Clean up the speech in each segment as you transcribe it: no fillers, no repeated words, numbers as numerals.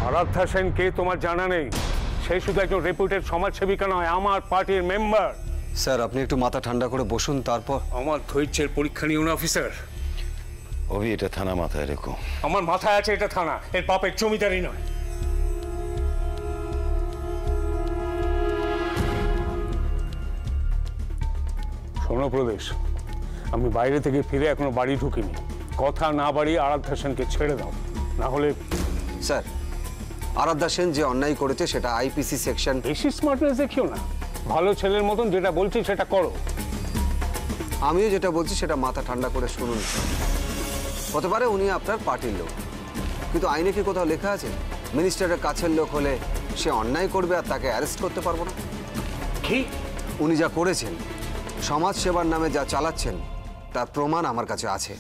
আরাধ্যা সেন কে তোমার জানা নেই? সে শুধু একজন রেপুটেড সমাজসেবিকা নয়, আমার পার্টির মেম্বার। স্যার আপনি একটু মাথা ঠান্ডা করে বসুন, তারপর। আমার ধৈর্যের পরীক্ষা নিও না অফিসার। অভি, এটা থানা মাথায় রেখো। আমার মাথায় আছে এটা থানা, এর বাপের জমিদারি নয়। শোনো প্রদেশ, আমি বাইরে থেকে ফিরে এখনো বাড়ি ঢুকিনি। কথা না বাড়িয়ে আরাধ্যা সেনকে ছেড়ে দাও, না হলে। স্যার আরাধ্যা সেন যে অন্যায় করেছে সেটা আইপিসি সেকশন। বেশি স্মার্টনেস দেখিও না, ভালো ছেলের মতন যেটা বলছি সেটা করো। আমিও যেটা বলছি সেটা মাথা ঠান্ডা করে শুনুন। হতে পারে উনি আপনার পার্টির লোক, কিন্তু আইনে কি কোথাও লেখা আছে মিনিস্টারের কাছের লোক হলে সে অন্যায় করবে আর তাকে অ্যারেস্ট করতে পারবো না? কি উনি যা করেছেন, সমাজ সেবার নামে যা চালাচ্ছেন, তার প্রমাণ আমার কাছে আছে।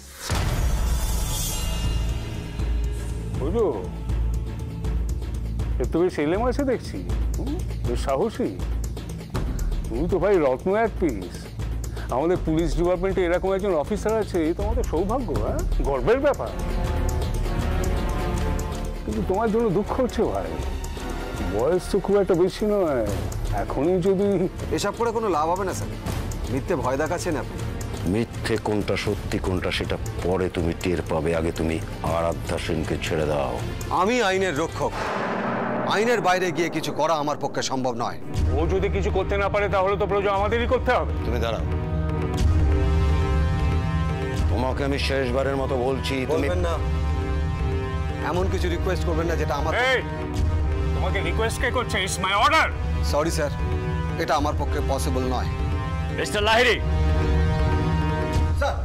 বুঝলো, তুমি ছেলে মাসে দেখছি, সাহসী। তুমি তো ভাই রত্ন এক পিস। আমাদের পুলিশ ডিপার্টমেন্টে এরকম একজন অফিসার আছে, এই তো আমাদের সৌভাগ্য। হ্যাঁ, গর্বের ব্যাপার। কিন্তু তোমার জন্য দুঃখ হচ্ছে ভাই, বয়স তো খুব একটা বেশি নয়। এখনই যদি এসব করে কোনো লাভ হবে না স্যার। মিথ্যে ভয় দেখাচ্ছেন আপনি। মিথ্যে কোনটা সত্যি কোনটা সেটা পরে তুমি টের পাবে, আগে তুমি আরাধ্যা সেনকে ছেড়ে দাও। আমি আইনের রক্ষক, আইনের বাইরে গিয়ে কিছু করা আমার পক্ষে সম্ভব নয়। ও যদি কিছু করতে না পারে তাহলে তো প্রয়োজন আমাদেরই করতে হবে। তুমি দাঁড়াও, তোমাকে আমি শেষবারের মতো বলছি, তুমি না এমন কিছু রিকোয়েস্ট করবেন না যেটা আমার। তোমাকে রিকোয়েস্ট কে করছে? It's my order. Sorry sir, এটা আমার পক্ষে পসিবল নয়। মিস্টার লাহিড়ী, স্যার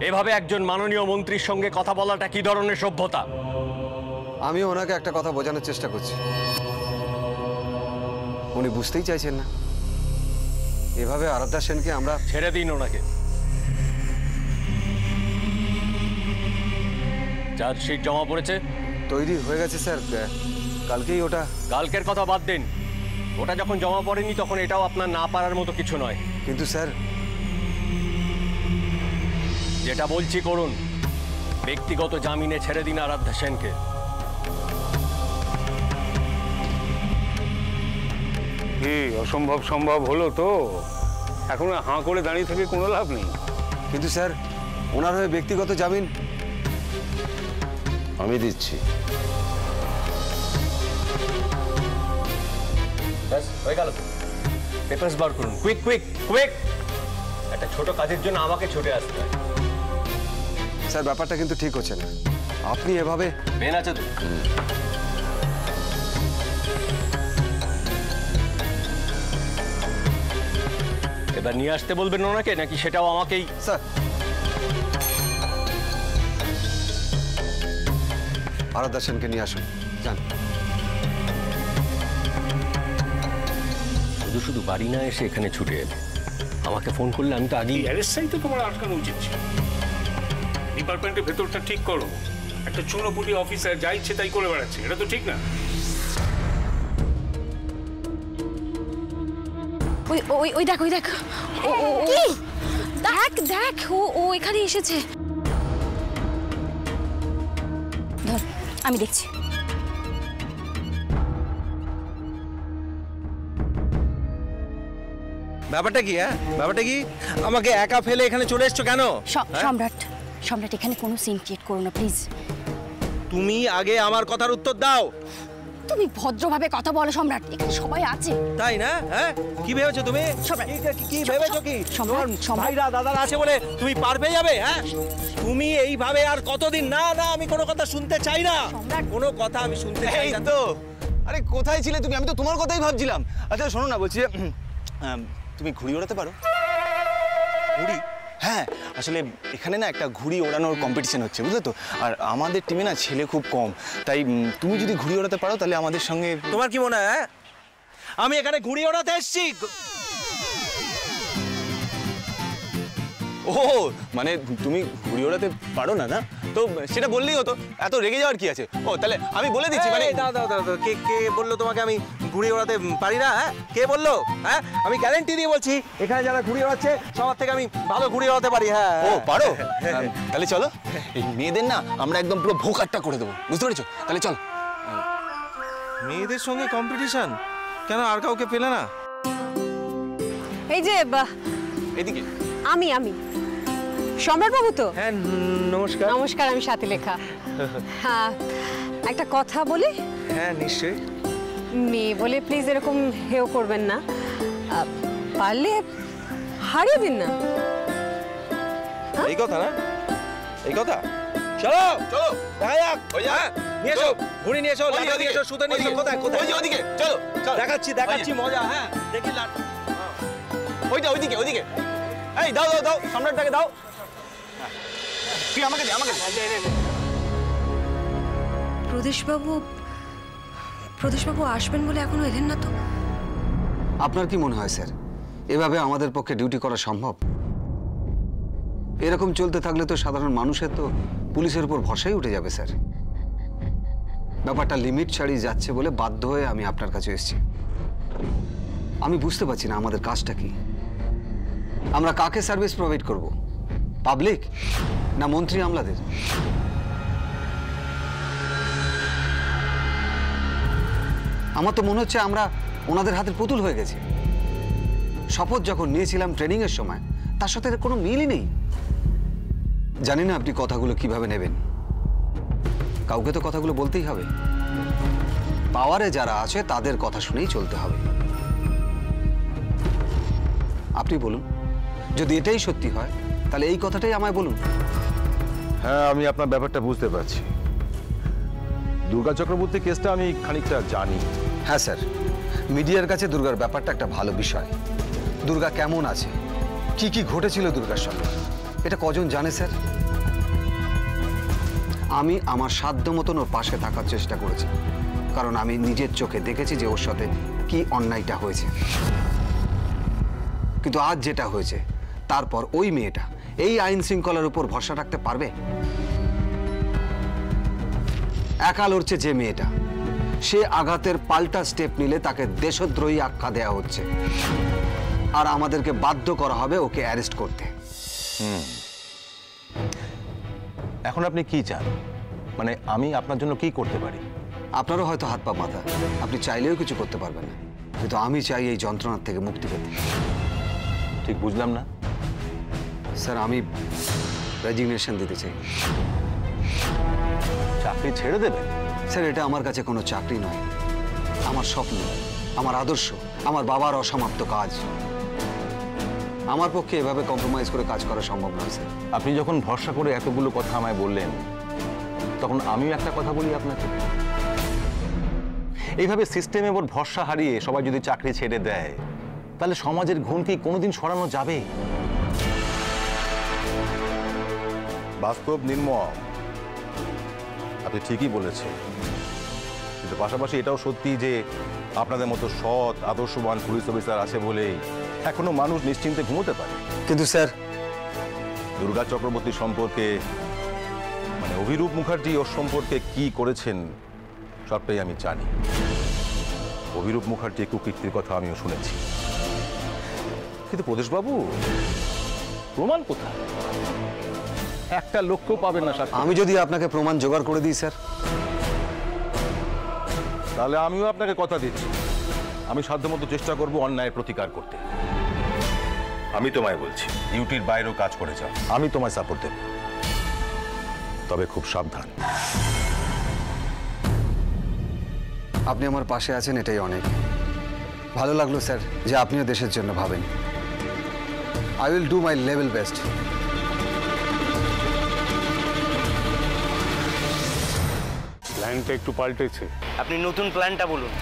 এভাবে একজন মাননীয় মন্ত্রীর সঙ্গে কথা বলাটা কি ধরনের সভ্যতা? আমি ওনাকে একটা কথা বোঝানোর চেষ্টা করছি, উনি বুঝতেই চাইছেন না। এভাবে আরাধ্যা সেনকে আমরা ছেড়ে দিন ওনাকে। চার্জশিট জমা পড়েছে? তৈরি হয়ে গেছে স্যার, কালকেই ওটা। কালকের কথা বাদ দিন, ওটা যখন জমা পড়েনি তখন এটাও আপনার না পারার মতো কিছু নয়। কিন্তু স্যার, যেটা বলছি করুন। ব্যক্তিগত জামিনে ছেড়ে দিন আরাধ্যা সেনকে। কি অসম্ভব সম্ভব হলো তো? এখন হাঁ করে দাঁড়িয়ে থেকে কোনো লাভ নেই। কিন্তু স্যার ওনার হয়ে ব্যক্তিগত জামিন আমি দিচ্ছি। হয়ে গেল, পেপারস বার করুন। Quick quick quick. একটা ছোট কাজের জন্য আমাকে ছুটে আসতে হয়। স্যার ব্যাপারটা কিন্তু ঠিক হচ্ছে না। আপনি এভাবে। পেন আছে তো? এবার নিয়ে আসতে বলবেন ওনাকে, নাকি সেটাও আমাকেই? স্যার আরাধ্যা সেনকে নিয়ে আসুন, যান। শুধু শুধু বাড়ি না এসে এখানে ছুটে এলে। আমাকে ফোন করলে আমি তো আগেই। অ্যারেস্টটাই তো তোমার আটকানো উচিত ছিল। ডিপার্টমেন্টের ভেতরটা ঠিক করো। একটা চুনোপুটি অফিসার যা ইচ্ছে তাই করে বেড়াচ্ছে, এটা তো ঠিক না। ওই ওই ওই দেখ, ওই দেখ, কি দেখ দেখ, ও এখানে এসেছে। ধর, আমি দেখছি। ব্যাপারটা কি? ব্যাপারটা কি? আমাকে একা ফেলে এখানে চলে এসছো কেন? সম্রাট, সম্রাট এখানে কোনো সিন ক্রিয়েট করো না প্লিজ। তুমি আগে আমার কথার উত্তর দাও। তুমি ভদ্রভাবে কথা বলো সম্রাট, এখানে সবাই আছে। তাই না? হ্যাঁ, কি ভেবেছো তুমি? কি ভেবেছো কি? তোমার ভাইরা দাদারা আছে বলে তুমি পার পেয়ে যাবে? হ্যাঁ, তুমি এইভাবে আর কতদিন? না না, আমি কোনো কথা শুনতে চাই না, কোনো কথা আমি শুনতে চাই না। তো আরে কোথায় ছিলে তুমি? আমি তো তোমার কথাই ভাবছিলাম। আচ্ছা শোনো না, বলছি তুমি ঘুড়ি ওড়াতে পারো? ঘুড়ি? হ্যাঁ, আসলে এখানে না একটা ঘুড়ি ওড়ানোর কম্পিটিশন হচ্ছে, বুঝলে তো? আর আমাদের টিমে না ছেলে খুব কম, তাই তুমি যদি ঘুড়ি ওড়াতে পারো তাহলে আমাদের সঙ্গে। তোমার কি মনে হয় আমি এখানে ঘুড়ি ওড়াতে এসেছি? ও মানে তুমি ঘুড়ি ওড়াতে পারো না? না তো সেটা বললেই হতো, এত রেগে যাওয়ার কি আছে? ও তাহলে আমি বলে দিচ্ছি। মানে দাও, কে কে বললো তোমাকে আমি ঘুড়ি ওড়াতে পারি না? হ্যাঁ, কে বললো? হ্যাঁ, আমি গ্যারান্টি দিয়ে বলছি এখানে যারা ঘুড়ি ওড়াচ্ছে সবার থেকে আমি ভালো ঘুড়ি ওড়াতে পারি। হ্যাঁ। ও পারো? তাহলে চলো, এই মেয়েদের না আমরা একদম পুরো ভোকাট্টা করে দেবো, বুঝতে পেরেছো? তাহলে চল। মেয়েদের সঙ্গে কম্পিটিশন? কেন, আর কাউকে পেলে না? এই যে এদিকে আমি সম্রাট বাবু তো? হ্যাঁ, নমস্কার। নমস্কার, আমি সাথীলেখা। হ্যাঁ, একটা কথা বলি? হ্যাঁ, নিশ্চয়ই। মেয়ে বলে প্লিজ এরকম হেও করবেন না, পারলে হারিয়ে দিন না। এই কথা না, এই কথা। চলো চলো, দেখা যাক। হ্যাঁ, নিয়ে এসো ঘুড়ি, নিয়ে এসো লাঠি, নিয়ে এসো সুতো, নিয়ে এসো। কোথায় কোথায়? ওইদিকে চলো, দেখাচ্ছি মজা। হ্যাঁ, দেখি ওইদিকে। এই দাও দাও দাও, সম্রাটটাকে দাও। তুই আমাকে দে, আমাকে দে। প্রদেশবাবু আসবেন বলে এখনো এলেন না তো? আপনার কি মনে হয় স্যার এভাবে আমাদের পক্ষে ডিউটি করা সম্ভব? এরকম চলতে থাকলে তো সাধারণ মানুষের তো পুলিশের উপর ভরসাই উঠে যাবে স্যার। ব্যাপারটা লিমিট ছাড়িয়ে যাচ্ছে বলে বাধ্য হয়ে আমি আপনার কাছে এসেছি। আমি বুঝতে পারছি না আমাদের কাজটা কি। আমরা কাকে সার্ভিস প্রোভাইড করব? পাবলিক না মন্ত্রী আমলাদের? আমার তো মনে হচ্ছে আমরা ওনাদের হাতের পুতুল হয়ে গেছি। শপথ যখন নিয়েছিলাম ট্রেনিং এর সময়, তার সাথে কোনো মিলই নেই। জানি না আপনি কথাগুলো কিভাবে নেবেন। কাউকে তো কথাগুলো বলতেই হবে। পাওয়ারে যারা আছে তাদের কথা শুনেই চলতে হবে। আপনি বলুন, যদি এটাই সত্যি হয় তাহলে এই কথাটাই আমায় বলুন। হ্যাঁ, আমি আপনার ব্যাপারটা বুঝতে পারছি। দুর্গা চক্রবর্তী কেসটা আমি খানিকটা জানি। হ্যাঁ স্যার, মিডিয়ার কাছে দুর্গার ব্যাপারটা একটা ভালো বিষয়। দুর্গা কেমন আছে, কি কি ঘটেছিল দুর্গার সঙ্গে, এটা কজন জানে স্যার? আমি আমার সাধ্য মতন ওর পাশে থাকার চেষ্টা করেছি, কারণ আমি নিজের চোখে দেখেছি যে ওর সাথে কি অন্যায়টা হয়েছে। কিন্তু আজ যেটা হয়েছে, তারপর ওই মেয়েটা এই আইন শৃঙ্খলার উপর ভরসা রাখতে পারবে? একা লড়ছে যে মেয়েটা, সে আঘাতের পাল্টা স্টেপ নিলে তাকে দেশদ্রোহী আখ্যা দেওয়া হচ্ছে, আর আমাদেরকে বাধ্য করা হবে ওকে অ্যারেস্ট করতে। এখন আপনি কি চান? মানে আমি আপনার জন্য কি করতে পারি? আপনারও হয়তো হাত পা বাঁধা, আপনি চাইলেও কিছু করতে পারবেন না, কিন্তু আমি চাই এই যন্ত্রণার থেকে মুক্তি পেতে। ঠিক বুঝলাম না স্যার, আমি রেজিগনেশন দিতে চাই। চাকরি ছেড়ে দেবেন? স্যার, এটা আমার কাছে কোনো চাকরি নয়, আমার স্বপ্ন, আমার আদর্শ, আমার বাবার অসমাপ্ত কাজ। আমার পক্ষে এভাবে কম্প্রোমাইজ করে কাজ করা সম্ভব নয় স্যার। আপনি যখন ভরসা করে এতগুলো কথা আমায় বললেন, তখন আমিও একটা কথা বলি আপনাকে। এইভাবে সিস্টেমের উপর ভরসা হারিয়ে সবাই যদি চাকরি ছেড়ে দেয়, তাহলে সমাজের ঘুম কি কোনোদিন সরানো যাবে? বাস্তব নির্মম, আপনি ঠিকই বলেছেন। কিন্তু পাশাপাশি এটাও সত্যি যে আপনাদের মতো সৎ আদর্শবান পুলিশ অফিসার আছে বলেই এখনো মানুষ নিশ্চিন্তে ঘুমোতে পারে। কিন্তু স্যার, দুর্গা চক্রবর্তী সম্পর্কে, মানে অভিরূপ মুখার্জি ওর সম্পর্কে কি করেছেন সবটাই আমি জানি। অভিরূপ মুখার্জি কুকীর্তির কথা আমিও শুনেছি। কিন্তু প্রদেশবাবু, প্রমাণ কোথায়? একটা লক্ষ্য পাবেন না সাথে। আমি যদি আপনাকে প্রমাণ জোগাড় করে দিই স্যার, তাহলে আমিও আপনাকে কথা দিচ্ছি, আমি সাধ্যমতো চেষ্টা করব অন্যায়ের প্রতিকার করতে। আমি তোমায় বলছি, ডিউটির বাইরেও কাজ করে যাও, আমি তোমায় সাপোর্ট দেব, তবে খুব সাবধান। আপনি আমার পাশে আছেন, এটাই অনেক। ভালো লাগলো স্যার যে আপনিও দেশের জন্য ভাবেন। I will do my level best. প্ল্যানটা একটু পাল্টেছে। আপনি নতুন প্ল্যানটা বলুন।